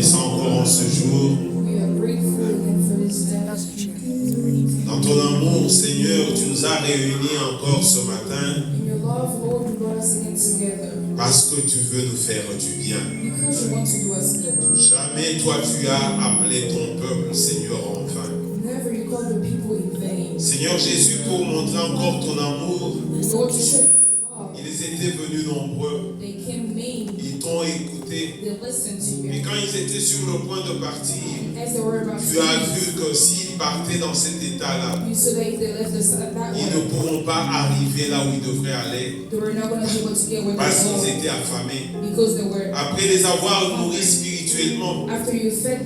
reconnaissant encore en ce jour. Dans ton amour, Seigneur, tu nous as réunis encore ce matin. Parce que tu veux nous faire du bien. Jamais toi tu as appelé ton peuple, Seigneur, en vain. Seigneur Jésus, pour montrer encore ton amour, ils étaient venus nombreux. Ils t'ont écouté. Et quand ils étaient sur le point de partir, tu as vu que s'ils partaient dans cet état-là, ils ne pourront pas arriver là où ils devraient aller. Parce qu'ils étaient affamés. Après les avoir nourris spirituellement,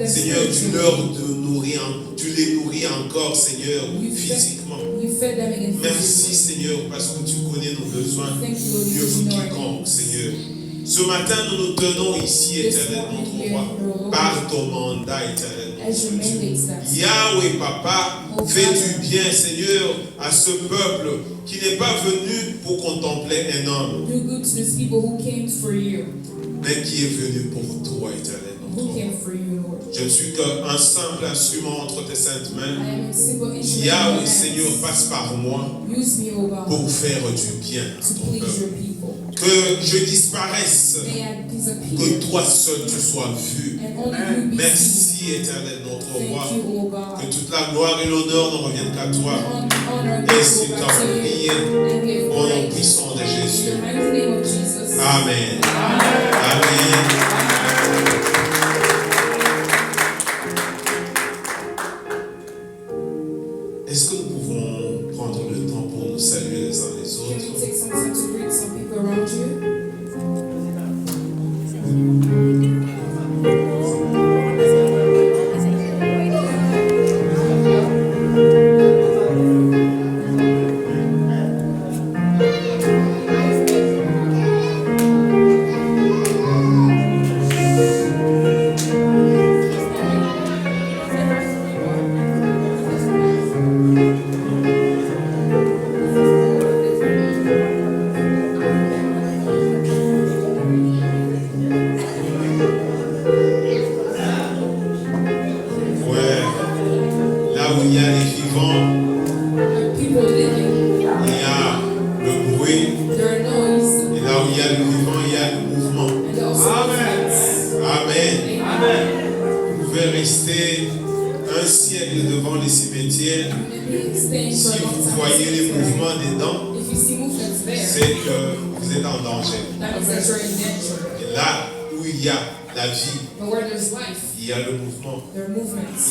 Seigneur, tu les nourris encore, Seigneur, physiquement. Merci, Seigneur, parce que tu connais nos besoins mieux que quiconque, Seigneur. Ce matin, nous nous tenons ici, éternel notre roi, par ton mandat, éternel notre Dieu. Yahweh, Papa, fais du bien, Seigneur, à ce peuple qui n'est pas venu pour contempler un homme, mais qui est venu pour toi, éternel notre roi. Je ne suis qu'un simple instrument entre tes saintes mains. Yahweh, Seigneur, passe par moi pour faire du bien à ton peuple. Que je disparaisse, que toi seul tu sois vu. Merci, éternel notre roi. Que toute la gloire et l'honneur ne reviennent qu'à toi. Et c'est ta prié au nom puissant de Jésus. Amen. Amen. Est-ce que nous pouvons prendre le temps pour nous saluer les uns les autres?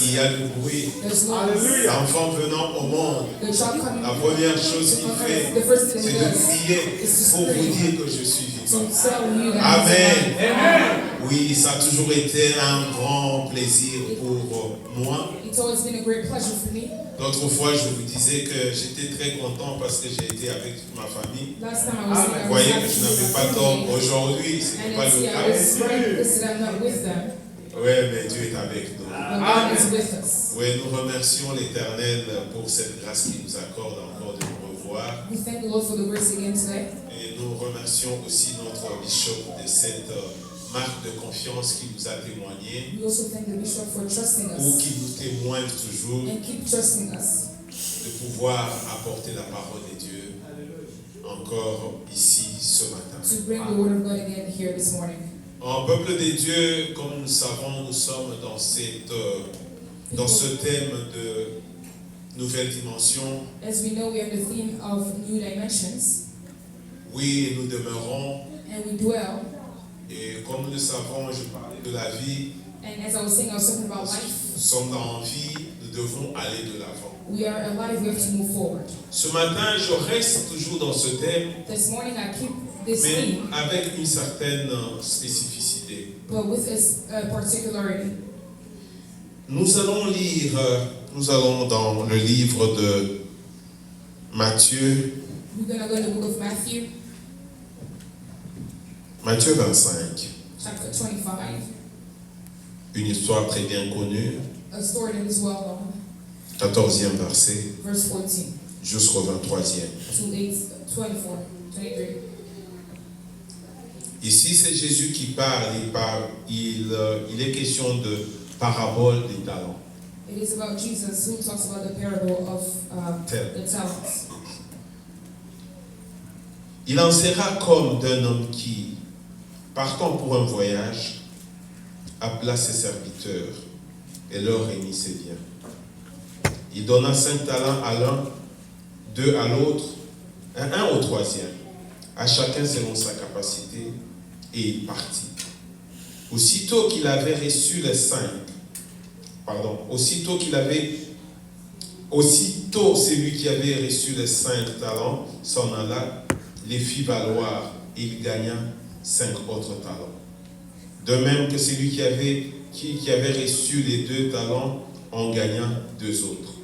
Il y a le bruit. L'enfant venant au monde, la première chose qu'il fait, c'est de prier pour vous dire que je suis vivant. Amen. Oui, ça a toujours été un grand plaisir pour moi. L'autre fois, je vous disais que j'étais très content parce que j'ai été avec toute ma famille. Vous voyez que je n'avais pas tort aujourd'hui, ce n'est pas le cas. Oui, mais Dieu est avec nous. Oui, nous remercions l'Éternel pour cette grâce qu'il nous accorde encore de nous revoir. Et nous remercions aussi notre bishop de cette marque de confiance qui nous a témoigné ou qui nous témoigne toujours de pouvoir apporter la parole de Dieu encore ici ce matin. En peuple de Dieu, comme nous savons, nous sommes dans ce thème de nouvelle dimension. As we know, we are the theme of new dimensions. Oui, nous demeurons. And we dwell. Et comme nous le savons, je parlais de la vie. And as I was saying, I was talking about life. Nous sommes dans la vie, nous devons aller de l'avant. We are alive, we have to move forward. Ce matin, je reste toujours dans ce thème. This morning, I keep this mais theme, avec une certaine spécificité. but with a particularity. Nous allons dans le livre de Matthieu. We're going to go to the book of Matthew. Matthieu 25. Chapter 25. Une histoire très bien connue. A story that is well known. 14e verset. Verse 14. Jusqu'au 23e. To 24, 23. Ici, c'est Jésus qui parle. Il est question de parabole des talents. It is about Jesus who talks about the parable of the talents. Il en sera comme d'un homme qui, partant pour un voyage, appela ses serviteurs et leur remit ses biens. Il donna 5 talents à l'un, 2 à l'autre, un au troisième, à chacun selon sa capacité, et il partit. Aussitôt celui qui avait reçu les 5 talents s'en alla, les fit valoir, et il gagna 5 autres talents. De même que celui qui avait reçu les 2 talents en gagna 2 autres.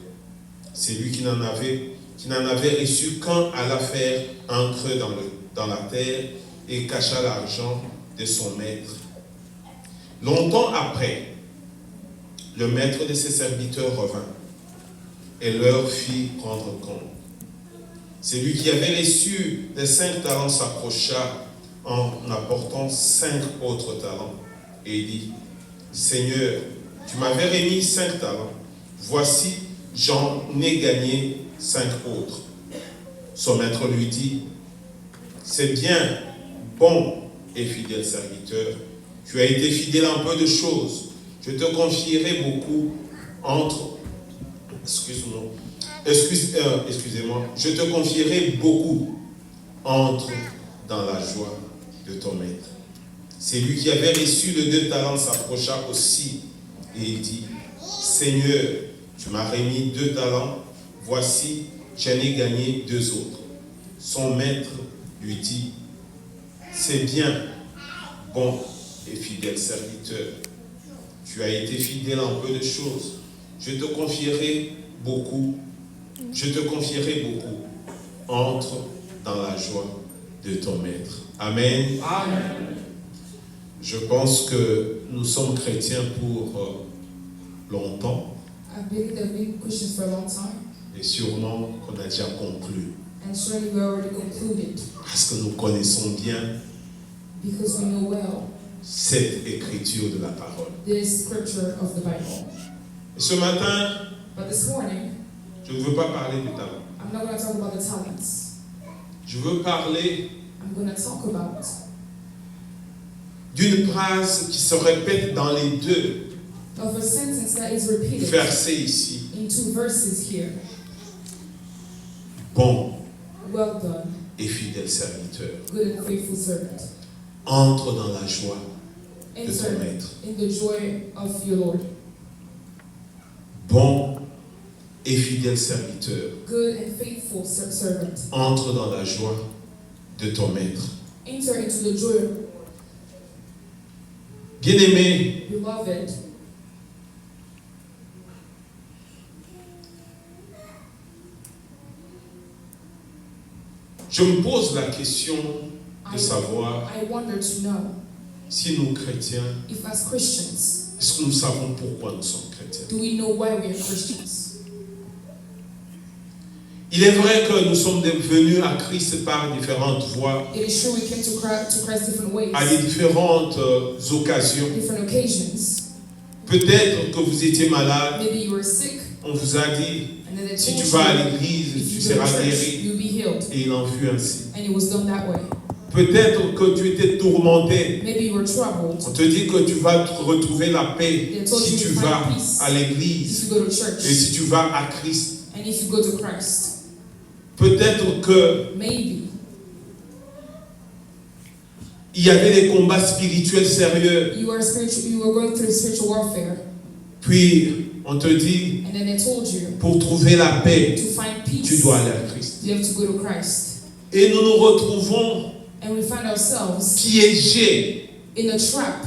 Celui qui n'en avait reçu qu'un alla faire un creux dans la terre et cacha l'argent de son maître. Longtemps après, le maître de ses serviteurs revint et leur fit rendre compte. Celui qui avait reçu les 5 talents s'approcha en apportant 5 autres talents et dit: Seigneur, tu m'avais remis 5 talents. Voici, j'en ai gagné 5 autres. Son maître lui dit: C'est bien, bon et fidèle serviteur. Tu as été fidèle en peu de choses. Je te confierai beaucoup excusez-moi. Je te confierai beaucoup. Entre dans la joie de ton maître. Celui qui avait reçu les 2 talents s'approcha aussi et il dit: Seigneur, tu m'as remis 2 talents. Voici, j'en ai gagné 2 autres. Son maître lui dit: C'est bien, bon et fidèle serviteur. Tu as été fidèle en peu de choses. Je te confierai beaucoup. Entre dans la joie de ton maître. Amen. Amen. Je pense que nous sommes chrétiens pour longtemps. I believe that we've been Christians for a long time. Et sûrement qu'on a déjà conclu. And surely we already concluded. Parce que nous connaissons bien Because we know well cette écriture de la parole. this scripture of the Bible. Et ce matin, But this morning, je ne veux pas parler du talent. I'm not going to talk about the talents. Je veux parler I'm going to talk about d'une phrase qui se répète dans les 2 of a sentence that is repeated versets ici. in 2 verses here. Bon Well done, et fidèle serviteur. good and faithful servant. Entre dans la joie de ton Enter maître. in the joy of your Lord. Bon et fidèle serviteur. Good and faithful servant. Entre dans la joie de ton maître. Enter into the joy, Bien-aimé, beloved. je me pose la question de savoir I wonder to know si nous chrétiens, if as Christians, est-ce que nous savons pourquoi nous sommes chrétiens? do we know why we are Christians? Il est vrai que nous sommes venus à Christ par différentes voies, It is true we came to Christ different ways, à des différentes occasions. different occasions. Peut-être que vous étiez malade, Maybe you were sick, on vous a dit, and then they si told tu vas à you, l'église, if tu you go to seras church, guéri. you'll be healed. Et il en fut ainsi. And it was done that way. Peut-être que tu étais tourmenté. Maybe you were troubled. On te dit que tu vas retrouver la paix They told si you tu to vas find peace à if l'église you go to church, et si tu vas à Christ. and if you go to Christ. Peut-être que Maybe il y avait des combats spirituels sérieux. you were going through spiritual warfare, Puis on te dit, and then they told you pour trouver la paix, to find tu peace, dois aller à Christ. you have to go to Christ. Et nous nous retrouvons And we find ourselves piégés in a trap,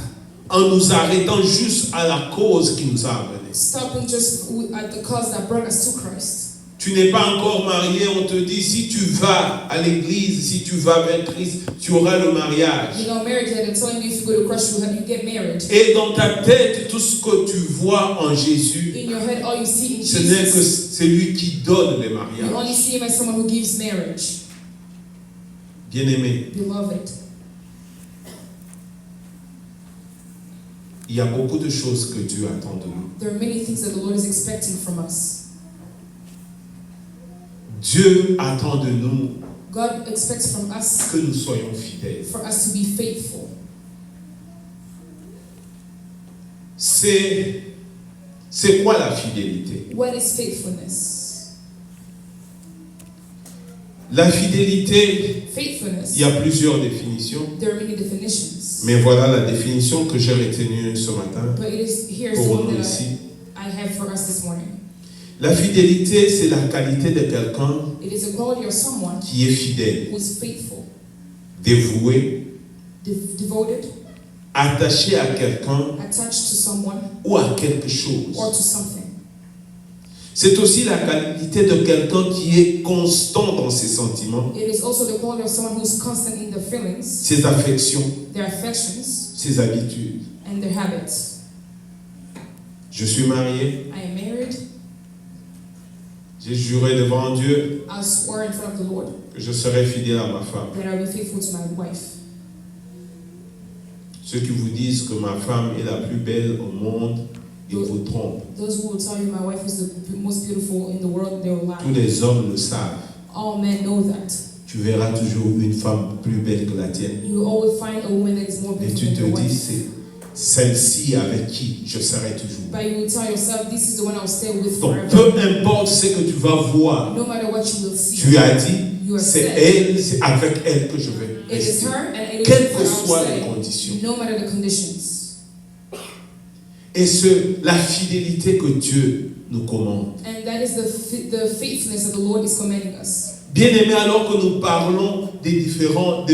en nous arrêtant juste à la cause qui nous a amenés. stopping just at the cause that brought us to Christ. Tu n'es pas encore marié, on te dit, si tu vas à l'église, si tu vas vers Christ, tu auras le mariage. You're not married yet, they're telling you if you go to Christ, you get married. Et dans ta tête, tout ce que tu vois en Jésus, In your head, all you see in ce n'est que Jesus, c'est lui qui donne les you mariages. only see him as someone who gives marriage. Bien-aimé, Beloved, Il y a beaucoup de choses que Dieu attend de nous. There are many things that the Lord is expecting from us. Dieu attend de nous God expects from us que nous soyons fidèles. for us to be faithful. C'est quoi la fidélité? What is faithfulness? La fidélité, Faithfulness. il y a plusieurs définitions. There are many definitions. Mais voilà la définition que j'ai retenue ce matin But here's the pour one nous that ici. I have for us this morning. La fidélité, c'est la qualité de quelqu'un It is a quality of someone qui est fidèle, who is faithful, dévoué, devoted, attaché à quelqu'un attached to someone ou à quelque chose. or to something. C'est aussi la qualité de quelqu'un qui est constant dans ses sentiments, It is also the quality of someone who is constant in their feelings, ses affections, their affections, ses habitudes. and their habits. Je suis marié, I am married. j'ai juré devant Dieu I swore in front of the Lord que je serai fidèle à ma femme. that I will be faithful to my wife. Ceux qui vous disent que ma femme est la plus belle au monde, ils vous trompent. Those who will tell you my wife is the most beautiful in the world, they will Tous lie. les hommes le savent. All men know that. Tu verras toujours une femme plus belle que la tienne. You will always find a woman that is more Et beautiful tu than te your dis, wife. c'est celle-ci avec qui je serai toujours. But you will tell yourself, this is the one I will stay with Donc, forever. peu importe ce que tu vas voir, No matter what you will see. tu as dit, You are c'est said. elle, c'est avec elle que je vais It is rester. her and it is Quelles her que I will soient les stay, conditions. no matter the conditions. Et la fidélité que Dieu nous commande. And that is the faithfulness that the Lord is commanding us. Bien aimé, alors que nous parlons des différents,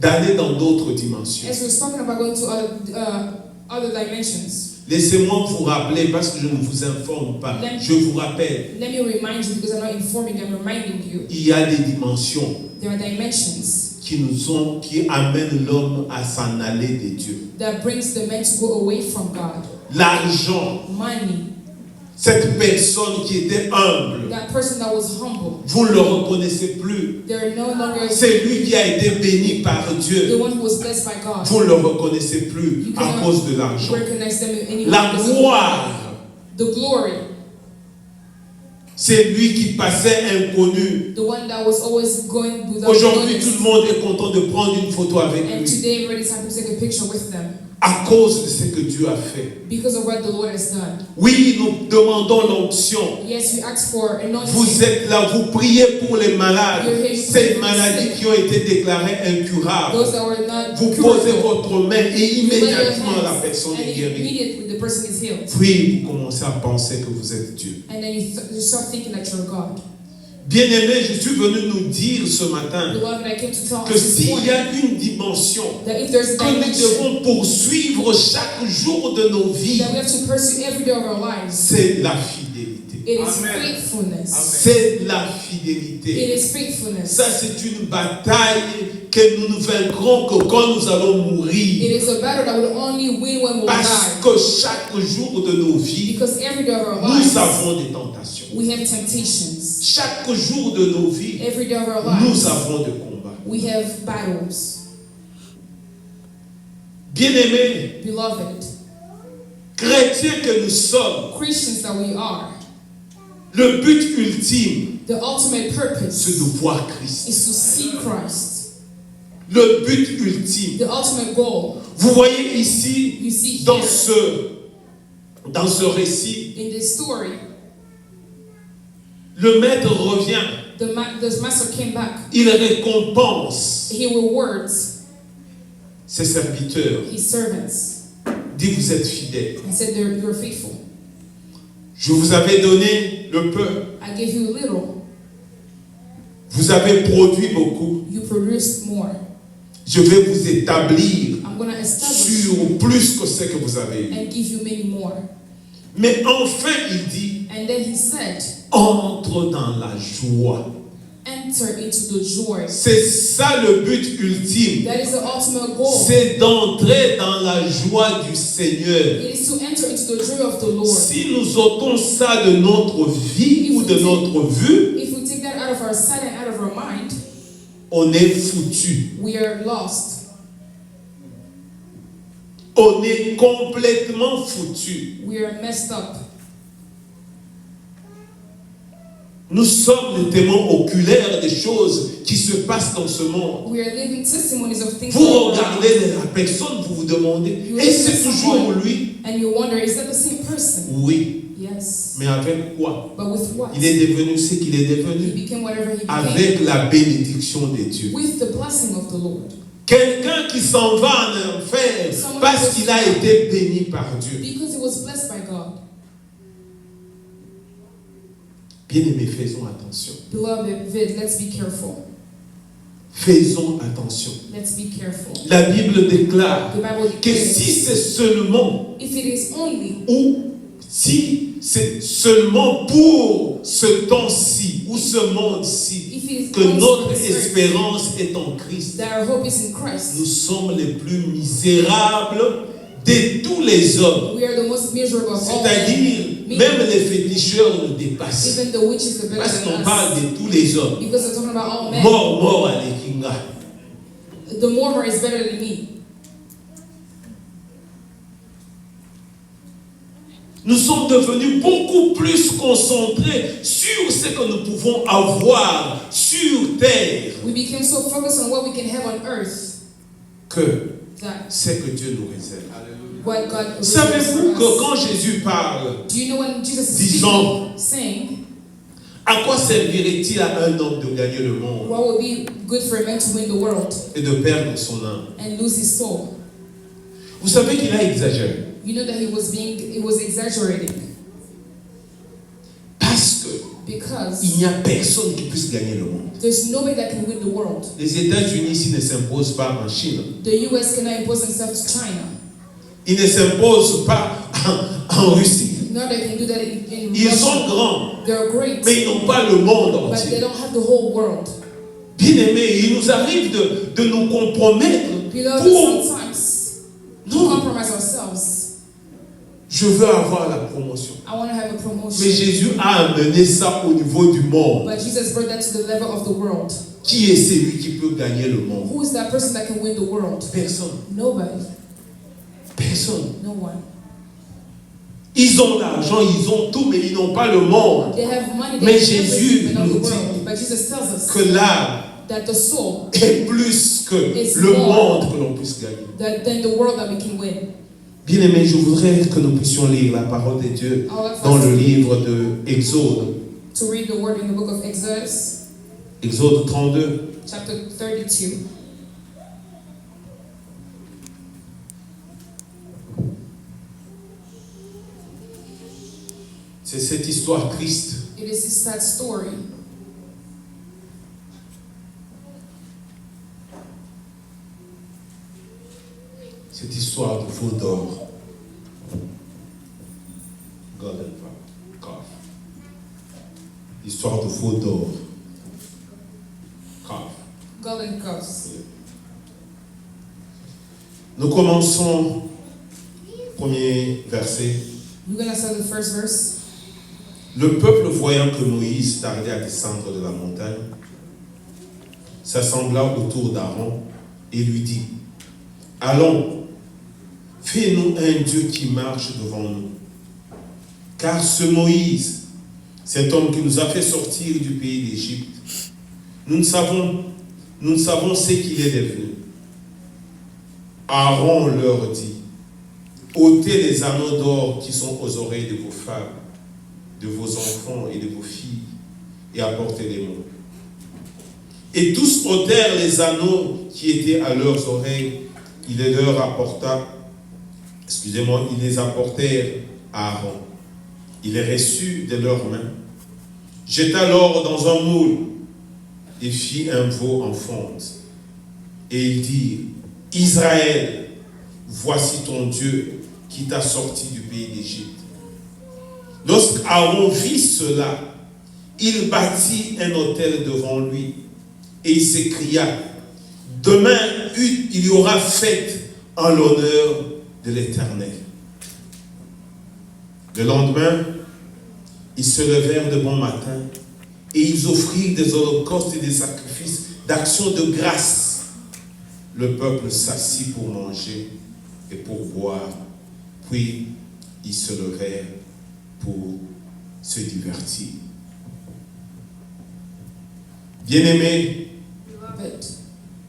d'aller dans d'autres dimensions. As we're talking about going to other dimensions, Laissez-moi vous rappeler, parce que je ne vous informe pas, je vous rappelle, let me remind you, because I'm not informing you, I'm reminding you. il y a des dimensions There are dimensions qui amènent l'homme à s'en aller de Dieu. that brings the man to go away from God. L'argent, Money, cette personne qui était humble, that person that was humble, vous ne le reconnaissez plus. they're no longer C'est lui qui a été béni par the Dieu. one who was blessed by God. Vous ne le reconnaissez plus You à cannot cause de l'argent. recognize them anymore La because of gloire, the glory, c'est lui qui passait inconnu. the one that was always going without Aujourd'hui, notice. tout le monde est content de prendre une photo avec And lui today everybody's happy to take a picture with them à cause de ce que Dieu a fait. because of what the Lord has done. Oui, nous demandons l'onction. Yes, we ask for anointing. Vous êtes là, vous priez pour les malades, ces maladies qui ont été déclarées incurables. Those that were not Vous posez curable, votre main et you lay your immédiatement la hands, personne and est guérie. immediately the person is healed. Puis vous commencez à penser que vous êtes Dieu. And then you start thinking that you're God. Bien-aimés, je suis venu nous dire ce matin Beloved, I came to tell que us this s'il y morning a une dimension that if there's a que nous dimension devons poursuivre chaque jour de nos vies, that we have to pursue every day of our lives, c'est la fidélité. it is faithfulness. C'est la It fidélité. is faithfulness. Ça, c'est une bataille que nous ne vaincrons que quand nous allons It mourir. is a battle that will only win when we Parce die. que chaque jour de nos vies, Because every day of our nous lives, avons des tentations. we have temptations. Chaque jour de nos vies, Every day of our nous lives, avons des combats. we have battles. Bien-aimés, Beloved, chrétiens que nous sommes, Christians that we are, le but ultime, the ultimate c'est purpose de voir Christ. is to see Christ. Le but ultime. The ultimate goal, Vous voyez ici, you see dans here dans ce récit, in this story, le maître revient, the master came back. il récompense He rewards ses serviteurs. his servants Dit, vous êtes fidèles. and said, "You're faithful. Je vous avais donné le peu. I gave you a little. Vous avez produit beaucoup. You produced more. Je vais vous établir I'm going to establish sur plus que ce que vous avez eu. and give you many more." Mais enfin, il dit, And then he said, entre dans la joie. "Enter into the joy." C'est ça le but ultime. That is the ultimate goal. C'est d'entrer dans la joie du Seigneur. It is to enter into the joy of the Lord. Si nous ôtons ça de notre vie ou de notre vue, If we take that out of our sight and out of our mind, on est foutu. we are lost. On est complètement foutu. We are messed up. Nous sommes les témoins oculaires des choses qui se passent dans ce monde. We are living testimonies of things. Vous regardez la personne, vous vous demandez, est-ce que c'est toujours lui? And you wonder, is that the same person? Oui. Yes. Mais avec quoi? But with what? Il est devenu ce qu'il est devenu. He became whatever he became. Avec la bénédiction de Dieu. With the blessing of the Lord. Quelqu'un qui s'en va en enfer parce qu'il a été béni par Dieu. Because he was blessed by God. Bien-aimés, faisons attention. Beloved, let's be careful. Faisons attention. Let's be careful. La Bible déclare The Bible que declares, si c'est seulement if it is only, ou si c'est seulement pour ce temps-ci ou ce monde-ci que notre espérance est en Christ, that our hope is in Christ, nous sommes les plus misérables de tous les hommes. we are the most miserable of all C'est-à-dire, men. même les féticheurs nous dépassent. Even the witches are better Parce than qu'on us. parle de tous les hommes. Because we're talking about all men. Mort à l'Ekinga. The murmur is better than me. Nous sommes devenus beaucoup plus concentrés sur ce que nous pouvons avoir sur terre We became so focused on what we can have on earth que that ce que Dieu nous réserve. what God Savez-vous que quand Jésus parle, do you know when Jesus is disons, speaking, saying, à quoi servirait-il à un homme de gagner le monde what would be good for a man to win the world et de perdre son âme? and lose his soul? Vous savez qu'il a exagéré. You know that he was exaggerating. Parce que Because il n'y a personne qui puisse gagner le monde. there's nobody that can win the world. Les États-Unis ici ne s'imposent pas en Chine. The US cannot impose themselves to China. Ils ne s'imposent pas en Russie. Nor they can do that in Ils Russia. sont grands, They're great, mais ils n'ont pas le monde but they entier. don't have the whole world. Bien-aimés, il nous arrive de nous compromettre Beloved, pour... sometimes we Non, compromise ourselves. je veux avoir la promotion. I want to have a promotion. Mais Jésus a amené ça au niveau du monde. But Jesus brought that to the level of the world. Qui est celui qui peut gagner le monde? Who is that person that can win the world? Personne. Nobody. Personne. No one. Ils ont l'argent, ils ont tout, mais ils n'ont pas le monde. They have money, they Mais have Jésus everything, but not nous the dit world. But Jesus tells us que l'âme that the soul est plus que is le more monde que l'on puisse gagner. than the world that we can win. Bien-aimés, je voudrais que nous puissions lire la parole de Dieu I would like dans us le livre de Exode. to read the word in the book of Exodus, Exode 32. chapter 32. C'est cette histoire triste. It is this sad story. Cette histoire de veau d'or. Golden calf. L'histoire de veau d'or. Calf. Golden calves. Nous commençons, premier verset. We're going to start the first verse. Le peuple, voyant que Moïse tardait à descendre de la montagne, s'assembla autour d'Aaron et lui dit: Allons, fais-nous un Dieu qui marche devant nous. Car ce Moïse, cet homme qui nous a fait sortir du pays d'Égypte, nous ne savons ce qu'il est devenu. Aaron leur dit: ôtez les anneaux d'or qui sont aux oreilles de vos femmes, de vos enfants et de vos filles, et apportez-les-moi. Et tous ôtèrent les anneaux qui étaient à leurs oreilles. Il les apportèrent à Aaron. Il les reçut de leurs mains, jeta l'or dans un moule et fit un veau en fonte. Et il dit: Israël, voici ton Dieu qui t'a sorti du pays d'Égypte. Lorsqu'Aaron vit cela, il bâtit un autel devant lui et il s'écria: demain, il y aura fête en l'honneur de l'Éternel. Le lendemain, ils se levèrent de bon matin et ils offrirent des holocaustes et des sacrifices d'action de grâce. Le peuple s'assit pour manger et pour boire, puis ils se levèrent pour se divertir. Bien-aimés,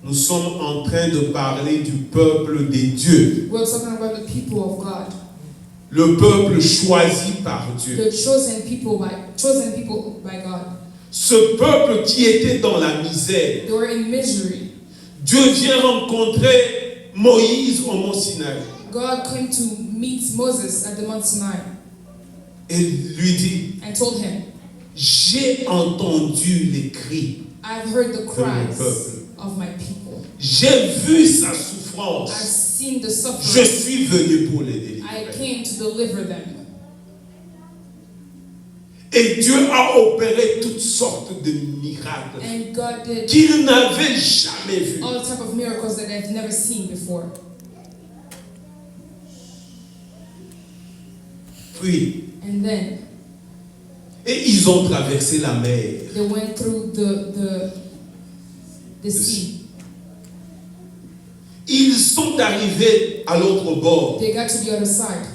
nous sommes en train de parler du peuple des dieux. We're talking about the people of God. Le peuple choisi par Dieu. The chosen people by God. Ce peuple qui était dans la misère. They were in misery. Dieu vient rencontrer Moïse au mont Sinaï. God came to meet Moses at the Mount Sinai. Et lui dit, and told him, j'ai entendu les cris. I've heard the cries of my people. J'ai vu sa souffrance. I've seen the suffering. Je suis venu pour les délivrer. I came to deliver them. Et Dieu a opéré toutes sortes de miracles And God did qu'il n'avait jamais vus. all type of miracles that I've never seen before. Puis, and then, et ils ont traversé la mer. They went through the sea. Ils sont arrivés à l'autre bord. They got to the other side.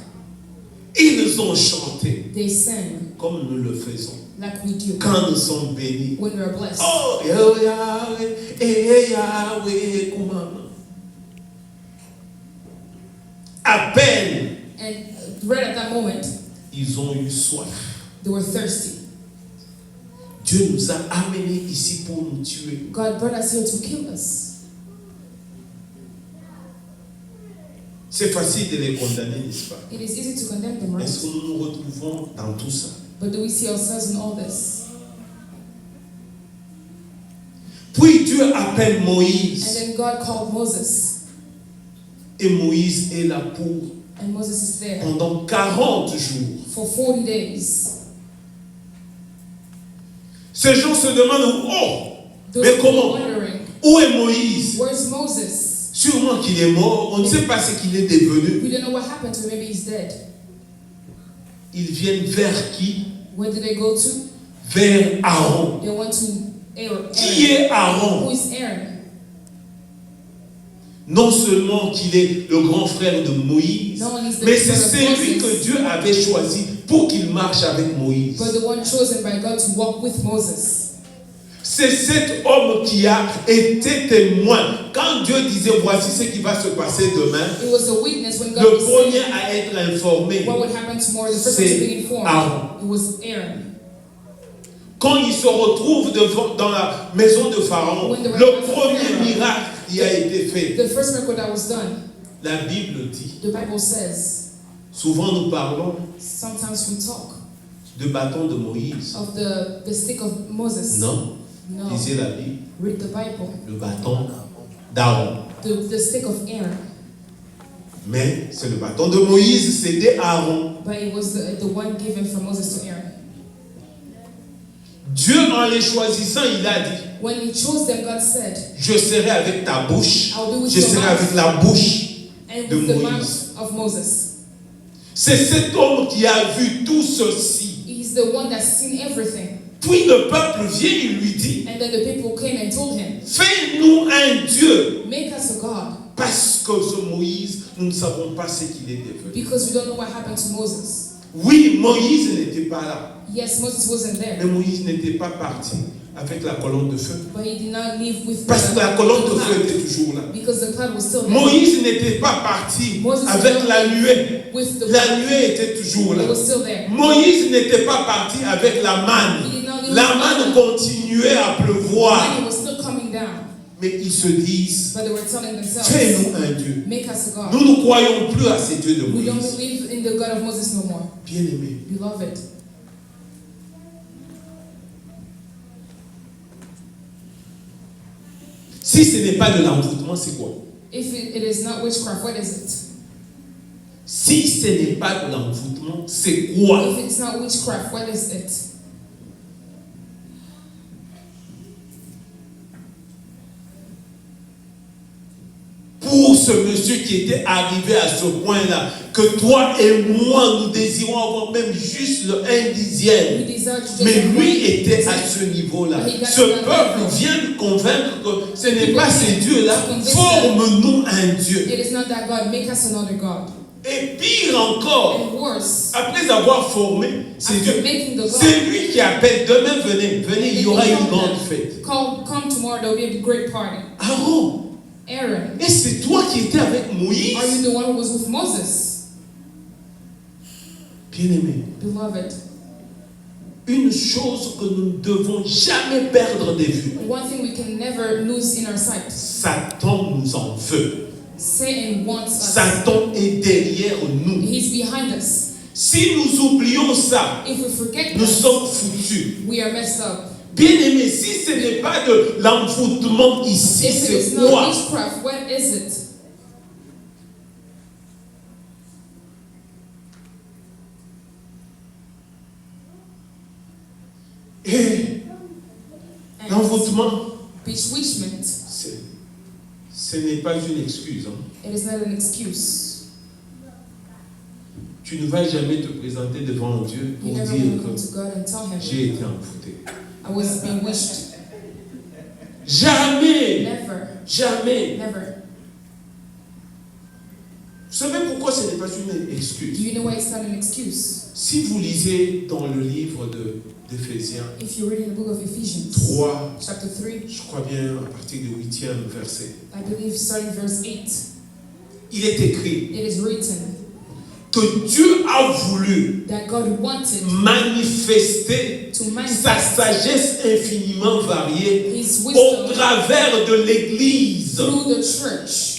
Ils ont chanté. They sang. Comme nous le faisons. Like we do. Quand nous sommes bénis. When we are blessed. Oh, Yahweh, Yahweh, comment? À peine. And right at that moment, ils ont eu soif. They were thirsty. Dieu nous a amenés ici pour nous tuer. God brought us here to kill us. C'est facile de les condamner, n'est-ce pas? It is easy to condemn them, right? Est-ce que nous nous retrouvons dans tout ça? But do we see ourselves in all this? Puis Dieu appelle Moïse. And then God called Moses. Et Moïse est là pour and Moses is there pendant 40 jours. For 40 days. Ces gens se demandent, mais comment? Où est Moïse? Where's Moses? Sûrement qu'il est mort. On ne sait pas ce qu'il est devenu. We don't know what happened to him. Maybe he's dead. Ils viennent vers qui? Where did they go to? Vers Aaron. They went to Aaron. Qui est Aaron? Who is Aaron? Non seulement qu'il est le grand frère de Moïse, mais c'est celui que Dieu avait choisi pour qu'il marche avec Moïse. But the one chosen by God to walk with Moses. C'est cet homme qui a été témoin. Quand Dieu disait voici ce qui va se passer demain, It was a witness when God le premier à être informé, what would happen tomorrow, the first one to be informed. Aaron. It was Aaron. Quand il se retrouve dans la maison de Pharaon, le premier miracle qui a été fait, the first miracle that was done, la Bible dit, the Bible says, souvent nous parlons sometimes we talk de bâton de Moïse. of the stick of Moses. Non. No. Lisez la Bible. Read the Bible. Le bâton d'Aaron. The stick of Aaron. Mais c'est le bâton de Moïse, c'était Aaron. But it was the one given from Moses to Aaron. Dieu, en les choisissant, il a dit, when he chose them, God said, je serai avec ta bouche, je serai mouth, avec la bouche and de with the Moïse. mouth of Moses. C'est cet homme qui a vu tout ceci. He's the one that's seen everything. Puis le peuple vient et lui dit, and then the people came and told him, fais-nous un Dieu. make us a God. Parce que ce Moïse, nous ne savons pas ce qu'il est devenu. Because we don't know what happened to Moses. Oui, Moïse n'était pas là. Yes, Moses wasn't there. Mais Moïse n'était pas parti avec la colonne de feu. But he did not leave with Parce que la colonne de feu était toujours là. Because the cloud was still there. Moïse n'était pas parti avec la nuée. La nuée était toujours là. It was still there. Moïse n'était pas parti avec la manne. La manne continuait à pleuvoir. It was still coming down. Mais ils se disent, But they were telling themselves, fais-nous un Dieu. make us a God. Nous ne croyons plus à ces dieux de We don't Moïse. believe in the God of Moses no more. Bien aimé. We love it. Si ce n'est pas de l'envoûtement, c'est quoi? If it is not witchcraft, what is it? Si ce n'est pas de l'envoûtement, c'est quoi? If it's not witchcraft, what is it? Pour ce monsieur qui était arrivé à ce point-là, que toi et moi nous désirons avoir même juste un dixième. Mais lui était à ce niveau-là. Ce peuple vient de convaincre que ce n'est pas ces dieux-là. Forme-nous un Dieu. Et pire encore, après avoir formé ces dieux, c'est lui qui appelle demain, venez, il y aura une grande fête. Come tomorrow, there will be a great party. Aaron. Et c'est toi qui étais avec Moïse. Are you the one who was with Moses? Bien-aimé. Beloved. Une chose que nous ne devons jamais perdre de vue. One thing we can never lose in our sight. Satan nous en veut. Satan wants us. Satan est derrière nous. He's behind us. Si nous oublions ça, if we forget nous sommes foutus. We are messed up. Bien-aimé, si ce n'est pas de l'envoûtement ici, c'est quoi? What is it? Et l'envoûtement, bewitchment, ce n'est pas une excuse. It is not an excuse. Tu ne vas jamais te présenter devant Dieu pour dire que j'ai été envoûté. I was bewitched. Jamais. Never. Jamais. Never. Vous savez pourquoi ce n'est pas une excuse? Do you know why it's not an excuse? Si vous lisez dans le livre d'Éphésiens, if you read in the book of Ephesians, 3, chapter 3, je crois bien à partir du 8e verset, I believe starting verse 8, il est écrit it is written que Dieu a voulu that God wanted manifester sa sagesse infiniment variée His wisdom au travers de l'Église. Through the church.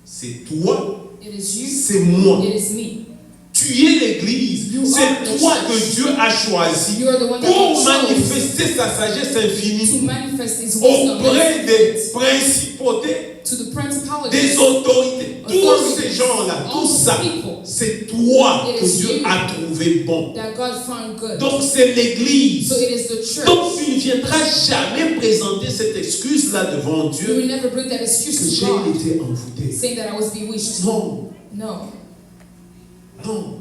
C'est toi, it is you, c'est moi. It is me. Tu es l'Église. C'est toi que Dieu a choisi pour manifester sa sagesse infinie auprès des principautés, des autorités, tous ces gens-là, tout ça, c'est toi que Dieu a trouvé bon. Donc c'est l'Église. Donc tu ne viendras jamais présenter cette excuse-là devant Dieu que j'ai été envoûté. Non. Non.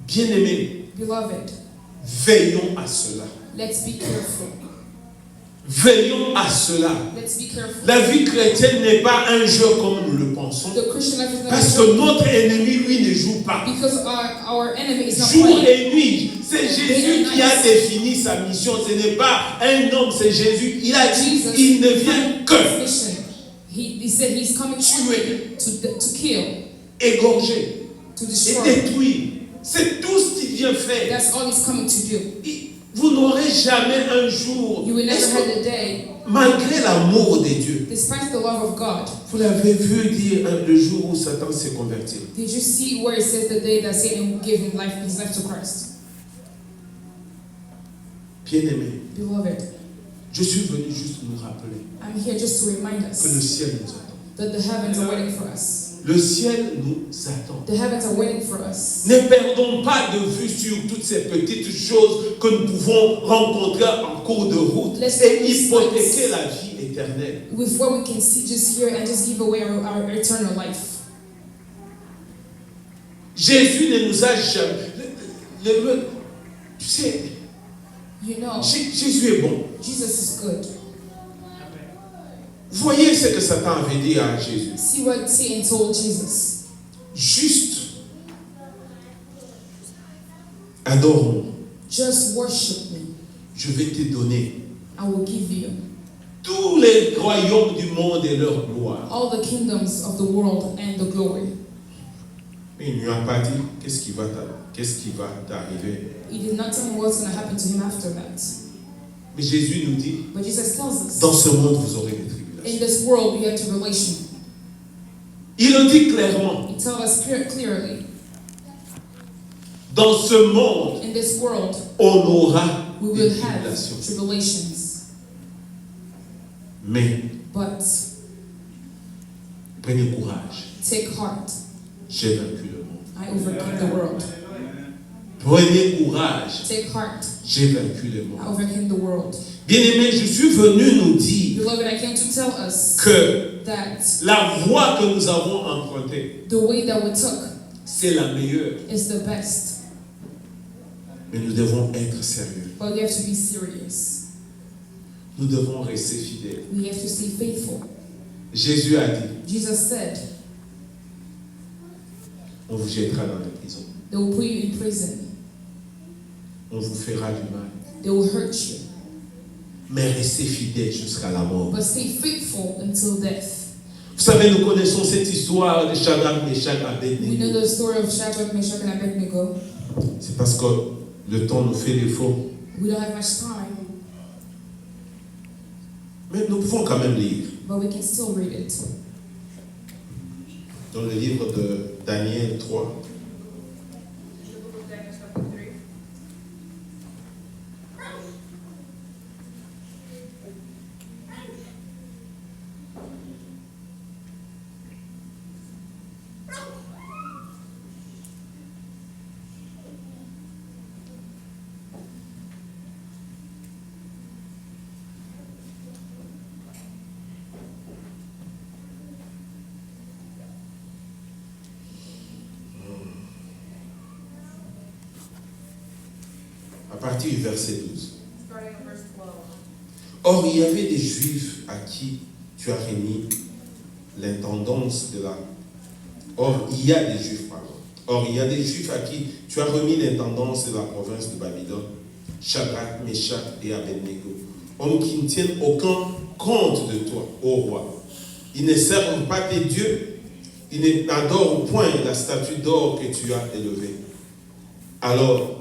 Bien-aimés, veillons à cela. Let's be careful. Veillons à cela. Let's be careful. La vie chrétienne n'est pas un jeu comme nous le pensons. Parce que notre ennemi, lui, ne joue pas. Our enemy is not jour et nuit. C'est Jésus qui a défini sa mission. Ce n'est pas un homme, c'est Jésus. Il a dit, il ne vient que He said he's coming to kill, égorger, to destroy, et détruire. C'est tout ce qu'il vient faire. That's all he's coming to do. Vous n'aurez jamais un jour, you will never have a day, malgré l'amour de Dieu, despite the love of God. Vous l'avez vu dire le jour où Satan s'est converti. Did you see where it says the day that Satan gave his life to Christ? Bien-aimé, beloved, je suis venu juste nous rappeler I'm here just to remind us que le ciel nous attend. That the heavens are waiting for us. Le ciel nous attend. The heavens are waiting for us. Ne perdons pas de vue sur toutes ces petites choses que nous pouvons rencontrer en cours de route et hypothéquer la vie éternelle. With what we can see just here and just give away our eternal life. Jésus ne nous a jamais. Tu sais, you know, Jésus est bon. Jesus is good. Voyez ce que Satan avait dit à Jésus. See what Satan told Jesus. Juste adore-moi. Just worship me. Je vais te donner. I will give you tous les royaumes du monde et leur gloire. All the kingdoms of the world and the glory. Mais il ne lui a pas dit qu'est-ce qui va t'arriver. He did not tell him what's going to happen to him after that. Mais Jésus nous dit, but Jesus tells us, dans ce monde vous aurez des tribulations. In this world we have tribulation. Il le dit clairement. He tells us clearly. Dans ce monde, in this world, on aura we will have tribulations. Mais, but prenez courage. Take heart. J'ai vaincu le monde. I overcame the world. Prenez courage. Take heart. J'ai vaincu le monde. I overcame the world. Bien-aimés, je suis venu nous dire Beloved, I came to tell us que that la voie que nous avons empruntée, the way that we took, C'est la meilleure. It's the best. Mais nous devons être sérieux. But we have to be serious. Nous devons rester fidèles. We have to stay faithful. Jésus a dit, Jesus said, on vous jettera dans la prison. they will put you in prison. On vous fera du mal. They will hurt you. Mais restez fidèles jusqu'à la mort. But stay faithful until death. Vous savez, nous connaissons cette histoire de Shadrach, Meshach, Abednego. We know the story of Shadrach, Meshach, and Abednego. C'est parce que le temps nous fait défaut. We don't have much time, Mais nous pouvons quand même lire. but we can still read it. Dans le livre de Daniel 3. À partir du verset 12. Or, il y avait des Juifs à qui tu as remis l'intendance de la... Or, il y a des Juifs, pardon. Or, il y a des Juifs à qui tu as remis l'intendance de la province de Babylone, Shadrach, Meshach et Abednego, hommes qui ne tiennent aucun compte de toi, ô roi. Ils ne servent pas tes dieux, ils n'adorent point la statue d'or que tu as élevée. Alors,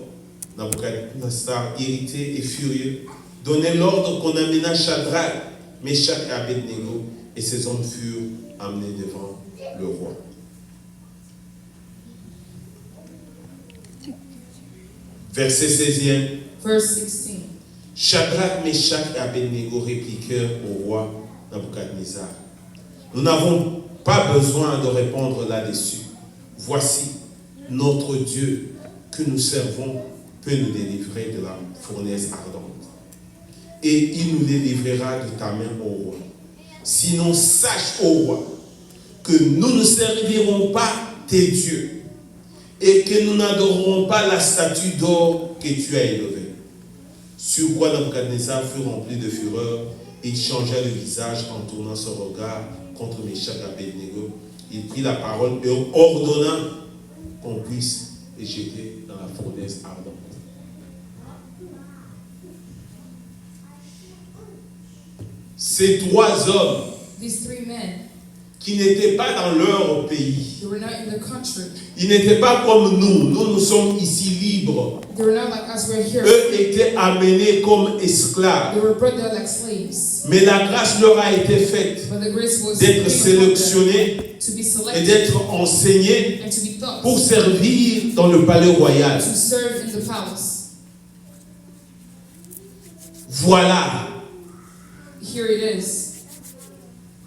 Nabuchodonosor, irrité et furieux, donnait l'ordre qu'on amena Shadrach, Meshach et Abednego, et ces hommes furent amenés devant le roi. Verset 16e. Verse 16. Shadrach, Meshach et Abednego répliquèrent au roi Nabuchodonosor. Nous n'avons pas besoin de répondre là-dessus. Voici, notre Dieu que nous servons peut nous délivrer de la fournaise ardente. Et il nous délivrera de ta main, ô roi. Sinon, sache, ô roi, que nous ne servirons pas tes dieux et que nous n'adorerons pas la statue d'or que tu as élevée. Sur quoi Nabuchodonosor fut rempli de fureur et il changea le visage en tournant son regard contre Meshach et Abednego. Il prit la parole et ordonna qu'on puisse les jeter dans la fournaise ardente. Ces trois hommes, These three men, qui n'étaient pas dans leur pays, they were not in the country. ils n'étaient pas comme nous. Nous sommes ici libres. They were not like us. We're here. Eux étaient amenés comme esclaves. They were brought there like slaves. Mais la grâce leur a été faite But the grace was d'être given upon them sélectionnés to be et selected d'être enseignés and to be taught pour servir dans le palais royal. to serve in the palace. Voilà Here it is.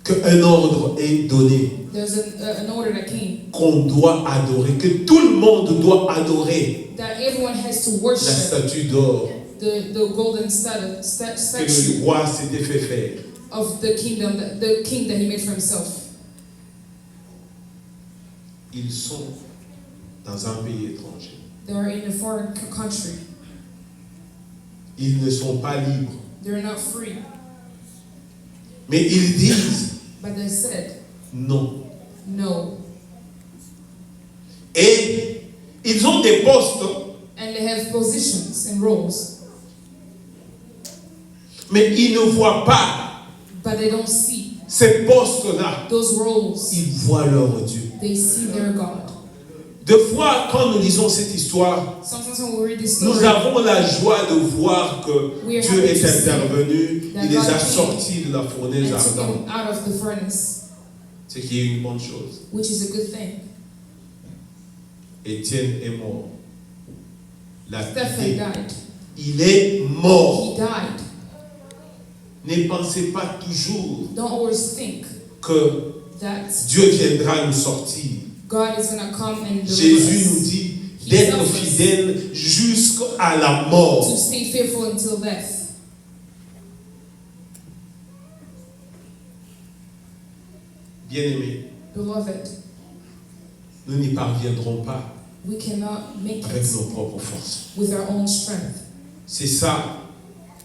qu'un ordre est donné, There's an order that came qu'on doit adorer, que tout le monde doit adorer that everyone has to la worship statue d'or the golden statue que le roi s'était fait faire. of the kingdom, the king that he made for himself. Ils sont dans un pays étranger. They are in a foreign country. Ils ne sont pas libres. They're not free. Mais ils disent But they said, non. no. Et ils ont des postes, And they have positions and roles, mais ils ne voient pas but they don't see ces postes-là. those roles. Ils voient leur Dieu. They see their God. Deux fois, quand nous lisons cette histoire, Sometimes when we read this nous story, avons la joie de voir que we are Dieu happy est to see intervenu, that il les a God came sortis de la fournaise and took ardente, him out of the furnace, ce qui est une bonne chose. which is a good thing. Étienne est mort. La Stephen vie, died. il est mort. He died. Ne pensez pas toujours Don't always think que that Dieu viendra nous sortir. God is going to come and deliver Jésus nous us. dit d'être fidèle jusqu'à la mort. To stay faithful until death. Bien-aimé, Beloved, nous n'y parviendrons pas we cannot make avec it nos propres forces. with our own strength. C'est ça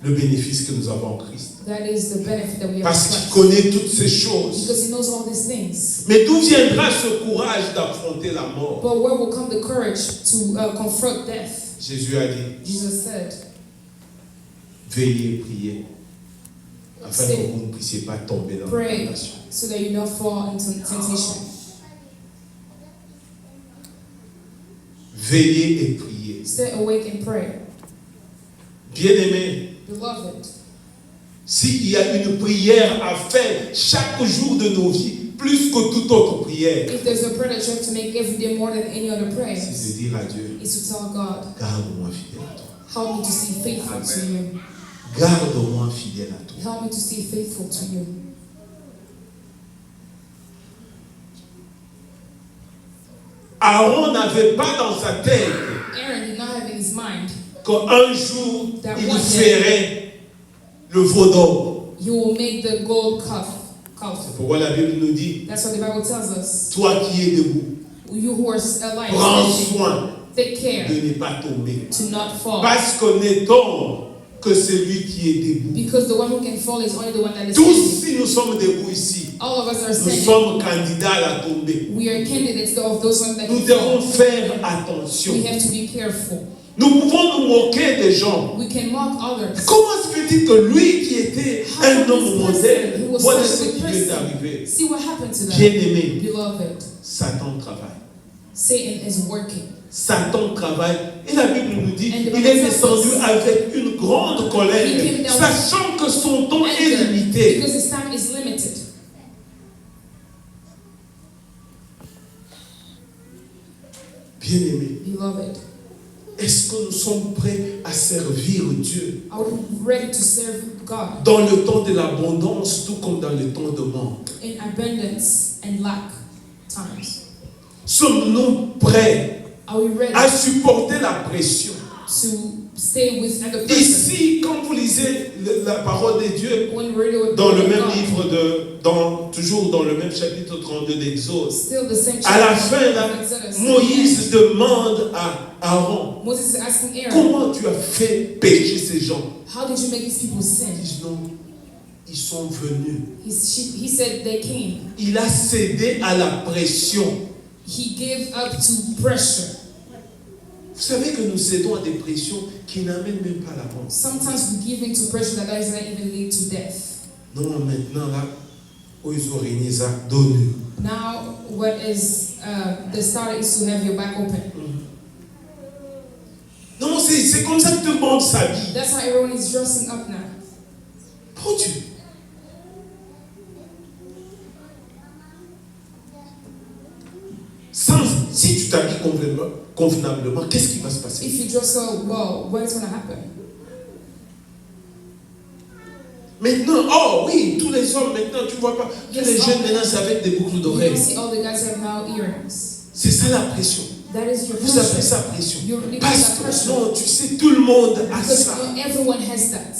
le bénéfice que nous avons en Christ. That is the benefit that we have Parce in qu'il Christ. connaît toutes ces choses. Because he knows all these things. Mais d'où viendra ce courage d'affronter la mort? But where will come the courage to confront death? Jésus a dit, Jesus said, veillez et priez, afin Stay. que vous ne puissiez pas tomber dans la pray tentation. so that you don't fall into temptation. Veillez et priez. Stay awake and pray. Bien-aimés, Beloved, s'il y a une prière à faire chaque jour de nos vies, plus que toute autre prière, if there's a prayer that you have to make every day more than any other prayer, c'est de dire à Dieu, is to tell God, garde-moi fidèle à toi. help me to stay faithful to you. Garde-moi fidèle à toi. Help me to stay faithful to you. Aaron n'avait pas dans sa tête Aaron did not have in his mind qu'un jour, That il one ferait le veau d'or. he will make the gold calf. C'est pourquoi la Bible nous dit, That's what the Bible tells us. toi qui es debout, You who are alive, prends soin take care de ne pas tomber. to not fall. Parce qu'on est que celui qui est debout. Because the one who can fall is only the one that is Tous, standing. si nous sommes debout ici, All of us are nous standing. sommes candidats à la tomber. We are candidates of those ones that Nous can devons fall. faire attention. We have to be careful. Nous pouvons nous moquer des gens. We can mock others. Comment se fait-il que lui qui était un homme modèle, voilà ce qui lui est arrivé? See what happened to them. Bien-aimé, Beloved, Satan travaille. Satan is working. Satan travaille. Et la Bible nous dit, And the il est Bible descendu says, avec une grande colère, he came down sachant que son temps est anger, limité. because his time is limited. Bien-aimé, Beloved, est-ce que nous sommes prêts à servir Dieu are we ready to serve God dans le temps de l'abondance, tout comme dans le temps de manque? in abundance and lack times? Sommes-nous prêts Are we ready à supporter la pression? to stay with the person? Ici, quand vous lisez la parole de Dieu, When we're ready with dans le God, même livre toujours dans le même chapitre 32 d'Exode, still the same à la chapter fin, là, of Exodus. Moïse demande à Aaron, Moses is asking Aaron, comment tu as fait pécher ces gens? how did you make these people Ils sin? disent non, ils sont venus. He said they came. Il a cédé à la pression. He gave up to pressure. Vous savez que nous cédons à des pressions qui n'amènent même pas la mort. Sometimes we give into pressure that does not even lead to death. Non, maintenant là, où ils ont régné ça, donne. Now, what is the start is to have your back open. Non, c'est comme ça que tout le monde s'habille. That's how everyone is dressing up now. Pour Dieu. Si tu t'habilles convenablement, qu'est-ce qui va se passer? If you dress so well, what is going to happen? Maintenant, oh oui, tous les hommes maintenant, tu vois pas, tous les jeunes maintenant, c'est avec des boucles You d'oreilles. don't see all the guys have now earrings. C'est ça la pression. That is your Vous appelez pressure. ça pression. You really Parce call that que pressure. non, tu sais, tout le monde a Because ça. not everyone has that.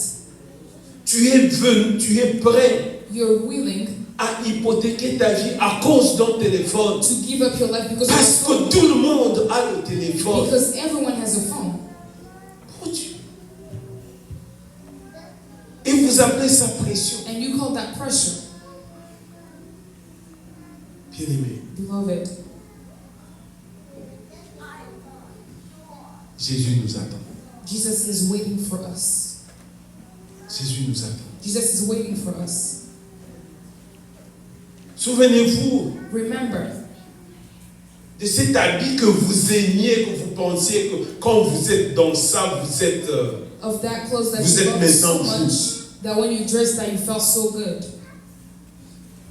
Tu es venu, tu es prêt You're willing à hypothéquer ta vie à cause d'un téléphone. to give up your life because Parce of your phone. que tout le monde a le téléphone. Because everyone has a phone. Oh Dieu. Et vous appelez ça pression. And you call that pressure. Bien-aimé, Beloved, Jésus nous attend. Jesus is waiting for us. Jésus nous attend. Jesus is waiting for us. Souvenez-vous Remember de cet habit que vous aimiez, que vous pensiez que quand vous êtes dans ça, vous êtes... of that clothes that Vous you êtes love so maintenant much that when you dressed that you felt so good.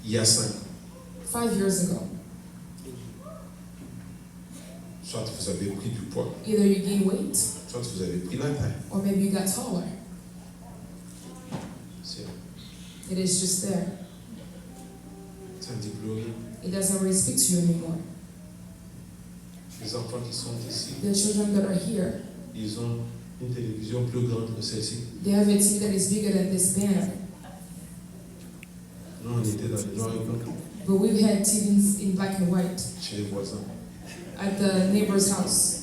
il y a 5 ans. 5 years ago, Soit vous avez pris du poids, either you gain weight soit vous avez pris la taille. or maybe you got taller. C'est- It is just there. Ça ne dit plus rien. It doesn't really speak to you anymore. Les enfants qui sont ici, The children that are here, ils ont une télévision plus grande que celle-ci. they have a TV that is bigger than this banner. Nous, on était dans le noir et blanc But we've had TVs in black and white chez les voisins. at the neighbor's house.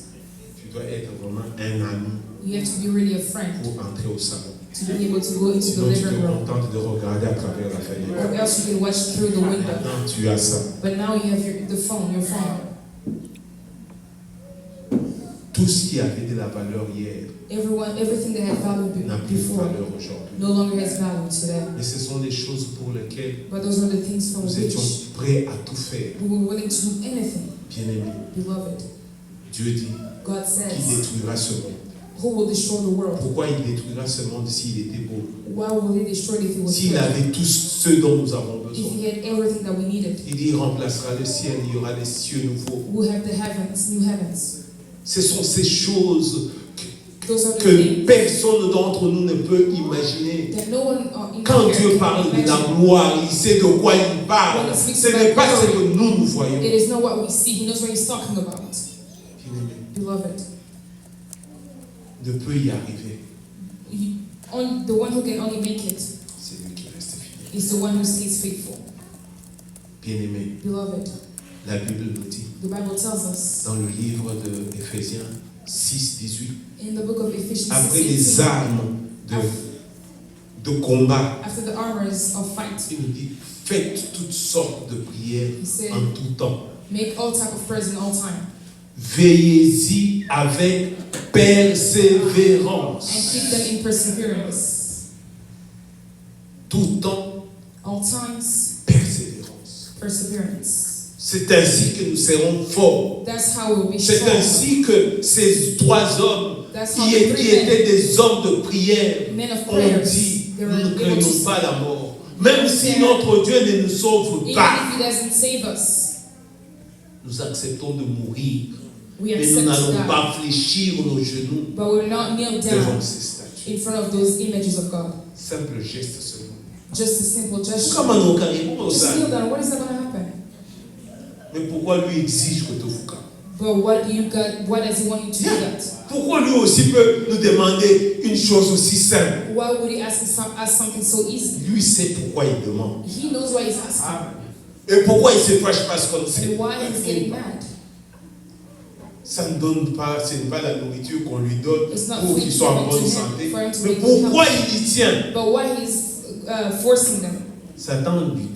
Tu dois être vraiment un ami You have to be really a friend pour entrer au salon. to be able to go into the Sinon, tu te living room. contentes de regarder à travers la Or fenêtre. else you can watch through the window. Maintenant, tu as ça. But now you have your phone. Tout ce qui avait de la valeur hier Everything that had value n'a plus de before valeur aujourd'hui. no longer has value today. Mais ce sont des choses pour lesquelles But those are the things for nous which étions prêts à tout faire. we were willing to do anything. Bien-aimé, Beloved, Dieu dit God qu'il says, détruira ce monde. who will destroy the world? Pourquoi il détruira ce monde s'il était beau? Why will he destroy it if he was S'il good? avait tout ce dont nous avons If besoin. he had everything that we needed, Il dit, il remplacera le ciel, il y aura des cieux nouveaux. we'll have the heavens, new heavens. Ce sont ces choses Those are the que things personne d'entre nous ne peut imaginer. that no one in Quand here Dieu can parle de la imagine. gloire, il sait de quoi il parle. Ce n'est pas ce que nous voyons. It is not what we see. He knows what he's talking about. Bien-aimé, Beloved, ne peut y arriver. the one who can only make it C'est lui qui reste fidèle. is the one who stays faithful. Bien-aimé, Beloved, la Bible nous dit, the Bible tells us dans le livre de Éphésiens 6, 18, in the book of Ephesians après les 6:18, armes de combat, after the armors of fight, il nous dit, faites toutes sortes de prières he said, en tout temps. make all type of prayers in all time Veillez-y avec and persévérance. keep them in perseverance. Tout temps, All times, persévérance. perseverance. C'est ainsi que nous serons forts. That's how we'll be C'est strong. ainsi que ces trois hommes That's how qui the three étaient des hommes de prière men of ont prayers, dit, they were nous ne able to craignons say, pas la mort. Même si notre Dieu ne nous sauve even pas, if he doesn't save us, nous acceptons de mourir. we Mais accept nous n'allons that. pas fléchir nos genoux But we will not kneel devant down ces statues. in front of those images of God. Simple geste seulement. Just a simple gesture. Pourquoi nous carrément Just ça? kneel down. What is that going to happen? Mais pourquoi lui exige que tu vous calmes? But what do you got? Why does he want you to do that? Pourquoi lui aussi peut nous demander une chose aussi simple? Why would he ask something so easy? Lui sait pourquoi il demande. He knows why he's asking. Et pourquoi il se fâche parce qu'on sait. And why he's getting mad. Ça ne donne pas, ce n'est pas la nourriture qu'on lui donne It's not pour qu'il soit en food bonne given to him santé. for him to Mais be pourquoi healthy. il y tient? But why he's forcing them? Satan lui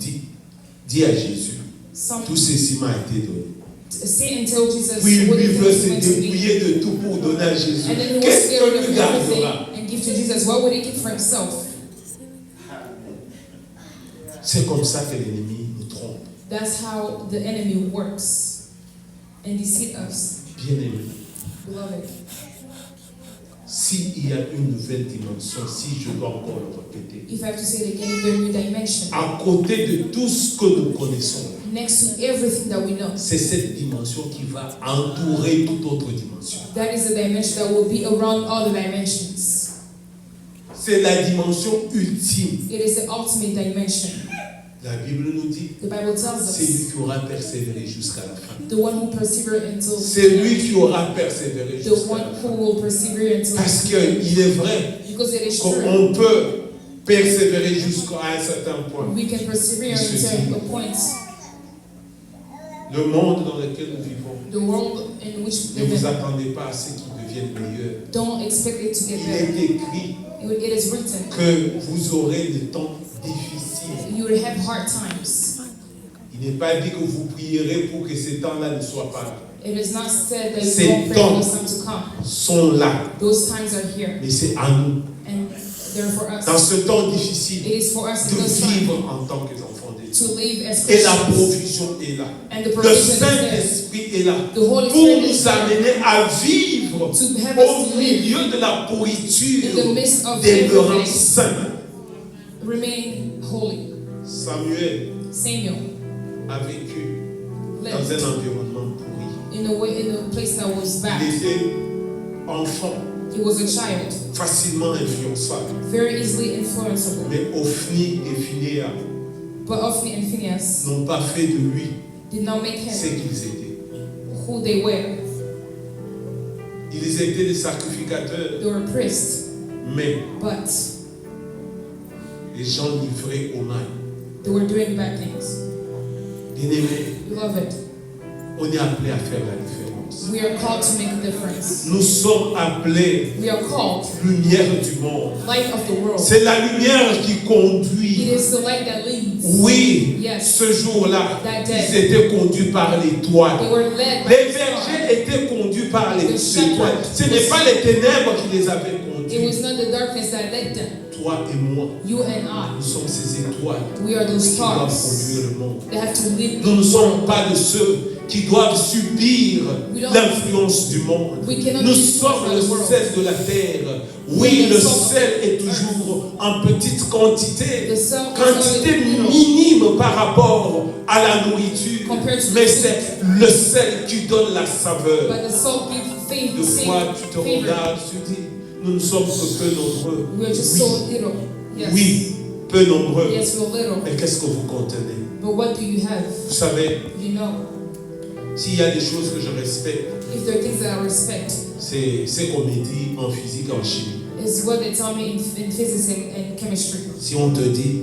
dit à Jésus, Some tout ceci m'a été donné. Satan told Jesus Puis what lui he veut was se meant to be. dépouiller de tout pour donner à Jésus. And then he was Qu'est-ce scared que of lui everything gardera? and give to Jesus. What would he keep for himself? C'est comme ça que l'ennemi nous trompe. That's how the enemy works and deceive us. Bien-aimé, Beloved, s'il y a une nouvelle dimension, si je dois encore le répéter, if I have to say it again, the new dimension, à côté de tout ce que nous connaissons, next to everything that we know, c'est cette dimension qui va entourer toute autre dimension. that is the dimension that will be around all the dimensions. C'est la dimension ultime. It is the ultimate dimension. La Bible nous dit, The Bible tells c'est lui us qui aura persévéré jusqu'à la fin. the one who persevered until C'est lui qui aura persévéré the jusqu'à one la who fin. will persevere until Parce qu'il est vrai because it is true. qu'on peut persévérer jusqu'à un certain point. We can persevere until a point. Le monde dans lequel nous vivons, The world in which we ne live vous in, attendez pas à ce qu'il devienne meilleur. don't expect it to get Il est better. écrit It is written. que vous aurez des temps difficiles. You will have hard times. Il n'est pas dit que vous prierez pour que ces temps-là ne soient pas là. It is not said that Ces you won't pray for temps those times to come. sont là, Those times are here. mais c'est à nous, And they're for dans us. ce temps difficile, It is for us in de those times vivre en tant qu'enfants de Dieu. to live as Et la Christians. provision est là. And the Le provision is there. Saint-Esprit est là The Holy pour Spirit is nous there amener à vivre to have us au live milieu de la pourriture, in the midst of demeurant everything. saint. Remain holy. Samuel Samuel a vécu dans lived un environnement pourri. in a place that was bad. Il était enfant, He was a child, facilement influençable. very easily influenceable. Mais Ophni et Phinéas But Ophni and Phinehas n'ont pas fait de lui did not make ce him qu'ils étaient. who they were. Ils étaient des sacrificateurs, They were priests, mais but les gens livrés au mal. they were doing bad things. Bien-aimés, Beloved, On est appelé à faire la différence. We are called to make a difference. Nous sommes appelés We are called lumière du monde. light of the world. C'est la lumière qui conduit. It is the light that leads. Oui, Yes. ce jour-là, That day. ils étaient conduits par l'étoile. They were led by Les the sun. bergers étaient conduits par les The shepherd étoiles. Ce n'est pas les ténèbres qui les avaient It conduits. was not the darkness that led them. Toi et moi, You and I, nous sommes ces étoiles we are those qui doivent stars conduire le monde. that have to lead. Nous ne sommes pas de ceux qui doivent subir We don't- l'influence du monde. We cannot Nous be sommes influenced by le the world. sel de la terre. Oui, We are le the salt of sel the est toujours en petite quantité. The salt is Quantité only little minime par rapport à la nourriture. compared to Mais the c'est le sel qui donne la saveur. But the salt gives faith, De fois, tu te favor. regardes, tu dis, nous ne sommes que peu nombreux. We are just Oui, so little. Yes. oui, peu nombreux. Yes, we're little. Mais qu'est-ce que vous contenez? But what do you have? Vous savez, You know, s'il y a des choses que je respecte, if there are things that I respect, c'est qu'on me dit en physique et en chimie. it's what they tell me in physics and chemistry. Si on te dit,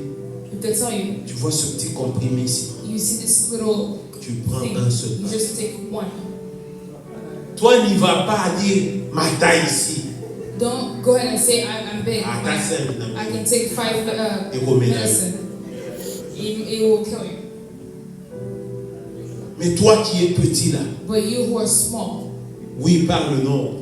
If they tell you, tu vois ce petit comprimé ici, you see this little tu prends thing, un seul. you just take one. Toi, n'y vas pas dire ma taille ici. Don't go ahead and say I'm big. Ah, that's it. I can take 5 Et vos médailles. medicine. It will kill you. Mais toi qui es petit là, But you who are small, oui, par le nombre,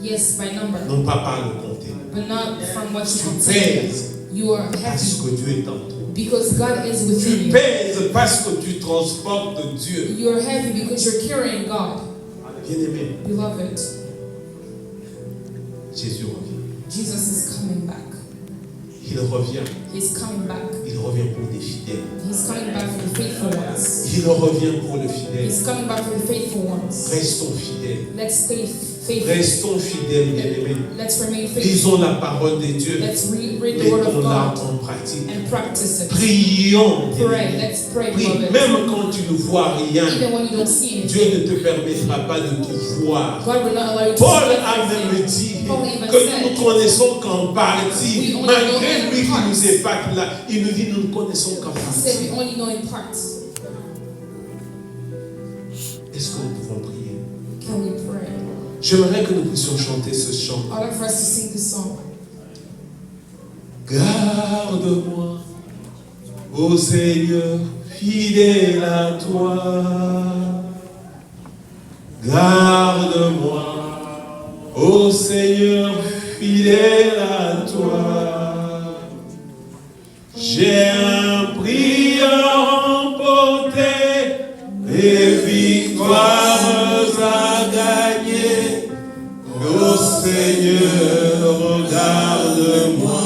yes, by number, non pas par le compter. but not from what you Tu contain. pèses You are parce happy que Dieu est en toi. because God is within Tu you. pèses parce que tu transportes Dieu. You are happy because you're carrying God. Bien-aimé, Beloved, Jésus revient. Jesus is coming back. Il revient. He's coming back. Il revient pour des fidèles. He's coming back for the faithful ones. Il revient pour le fidèle. He's coming back for the faithful ones. Restons fidèles. Let's stay faithful. Restons fidèles, bien-aimés. Let's remain faithful. Lisons la parole de Dieu. Let's read the word of Mettons-la God en pratique. and practice it. Prions. Pray. bien-aimés. Let's pray, Prie. beloved. Même quand tu ne vois rien, Even when you don't see Dieu anything, ne te permettra pas de tout voir. God will not allow you to Paul see a même everything. dit Paul even que nous said, ne connaissons qu'en partie. We only know Malgré in lui qui parts. nous épate là, il nous dit nous ne connaissons qu'en He said partie. we only know in parts. Est-ce que nous pouvons prier? Can we pray? J'aimerais que nous puissions chanter ce chant. I'd like for us to sing this song. Garde-moi, ô Seigneur, fidèle à toi. Garde-moi, ô Seigneur, fidèle à toi. J'ai un prix à remporter, des victoires à gagner. Ô Seigneur, regarde-moi,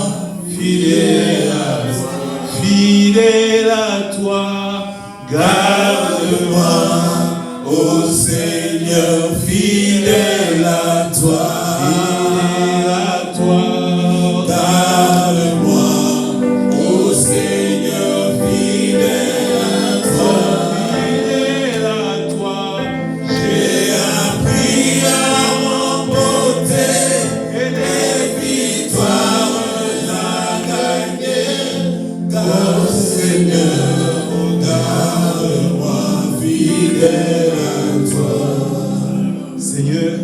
fidèle à toi, garde-moi, ô Seigneur, fidèle à toi, garde-moi, ô Seigneur, fidèle à toi, j'ai un prix à remporter et des victoires à gagner. Ô Seigneur, garde-moi, fidèle à toi. Seigneur,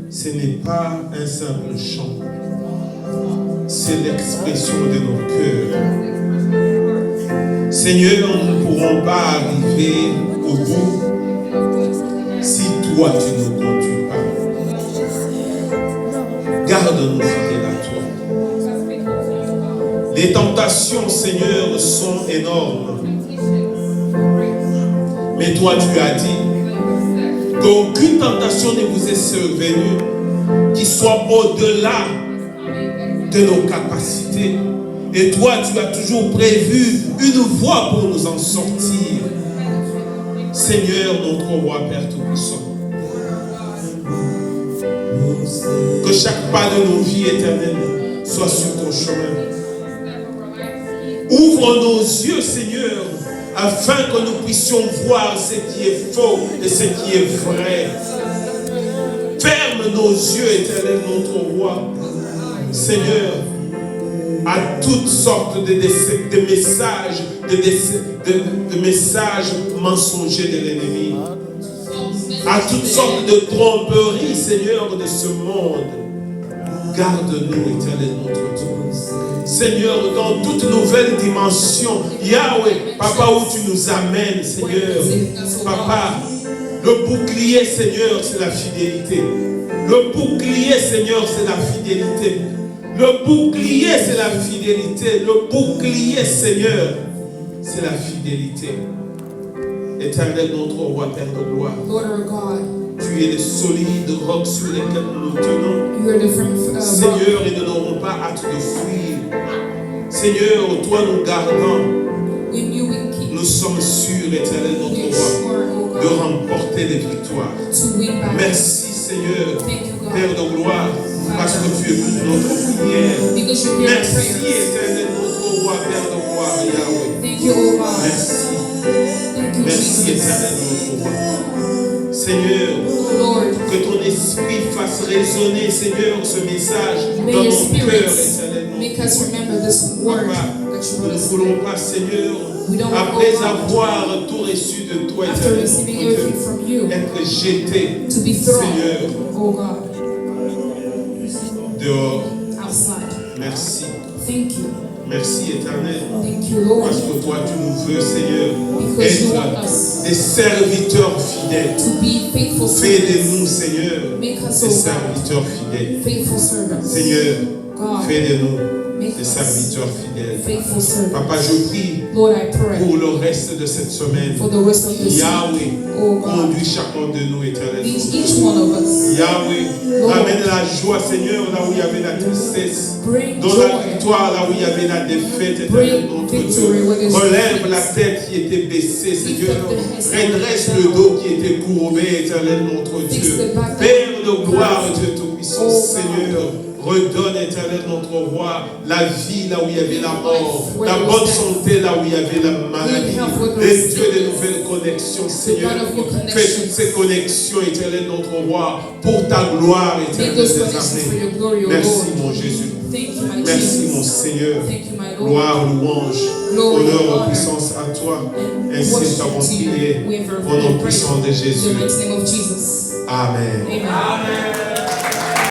ce n'est pas un simple chant, c'est l'expression de nos cœurs. Seigneur, nous ne pourrons pas arriver au bout si toi tu ne nous conduis pas. Garde-nous fidèles à toi. Les tentations, Seigneur, sont énormes. Mais toi, tu as dit qu'aucune tentation ne vous est survenue qui soit au-delà de nos capacités. Et toi, tu as toujours prévu une voie pour nous en sortir. Seigneur, notre roi, Père Tout-Puissant, que chaque pas de nos vies éternelles soit sur ton chemin. Ouvre nos yeux, Seigneur, afin que nous puissions voir ce qui est faux et ce qui est vrai. Ferme nos yeux, éternel, notre roi, Seigneur, à toutes sortes de messages, de messages mensongers de l'ennemi. à toutes sortes de tromperies, Seigneur, de ce monde. Garde-nous, éternel notre Dieu. Seigneur, dans toute nouvelle dimension, Yahweh, Papa, où tu nous amènes, Seigneur. Papa, le bouclier, Seigneur, c'est la fidélité. Le bouclier, Seigneur, c'est la fidélité. Le bouclier, c'est la fidélité. Le bouclier, Seigneur, c'est la fidélité. Éternel, notre roi, Père de gloire. Lord our God. Tu es le solide roc sur lequel nous nous tenons. Seigneur, et nous n'aurons pas hâte de fuir. Seigneur, toi nous gardons. Nous sommes sûrs, éternel, notre roi, de remporter des victoires. Merci, Seigneur, Père de gloire, parce que tu écoutes notre prière. Merci, éternel, notre roi, Père de gloire, Yahweh. Merci. Merci, éternel, notre roi. Seigneur, que ton esprit fasse résonner, Seigneur, ce message dans nos cœurs, éternel, notre roi. Papa, nous ne voulons pas, Seigneur, après avoir tout reçu de toi, éternel, notre Dieu, être jeté, Seigneur, dehors. Merci. Merci, éternel. Parce que toi, tu nous veux, Seigneur, être des serviteurs fidèles. Fais de nous, Seigneur, des serviteurs fidèles. Seigneur, fais de nous des serviteurs fidèles. Papa, je prie pour le reste de cette semaine. Yahweh, conduis chacun de nous, éternel. Yahweh, ramène la joie, Seigneur, là où il y avait la tristesse. Dans la victoire, là où il y avait la défaite, éternel, notre Dieu. Relève la tête qui était baissée, Seigneur. Redresse le dos qui était courbé, éternel, notre Dieu. Père de gloire, Dieu Tout-Puissant, Seigneur. Redonne, éternel, notre roi, la vie là où il y avait la mort, la bonne santé là où il y avait la maladie, les dieux de nouvelles connexions, Seigneur. Fais toutes ces connexions, éternel, notre roi, pour ta gloire, éternel des armées. Merci, mon Jésus. Merci, mon Seigneur. Gloire, louange, honneur, puissance à toi. Ainsi t'avons prié au nom puissant de Jésus. Amen.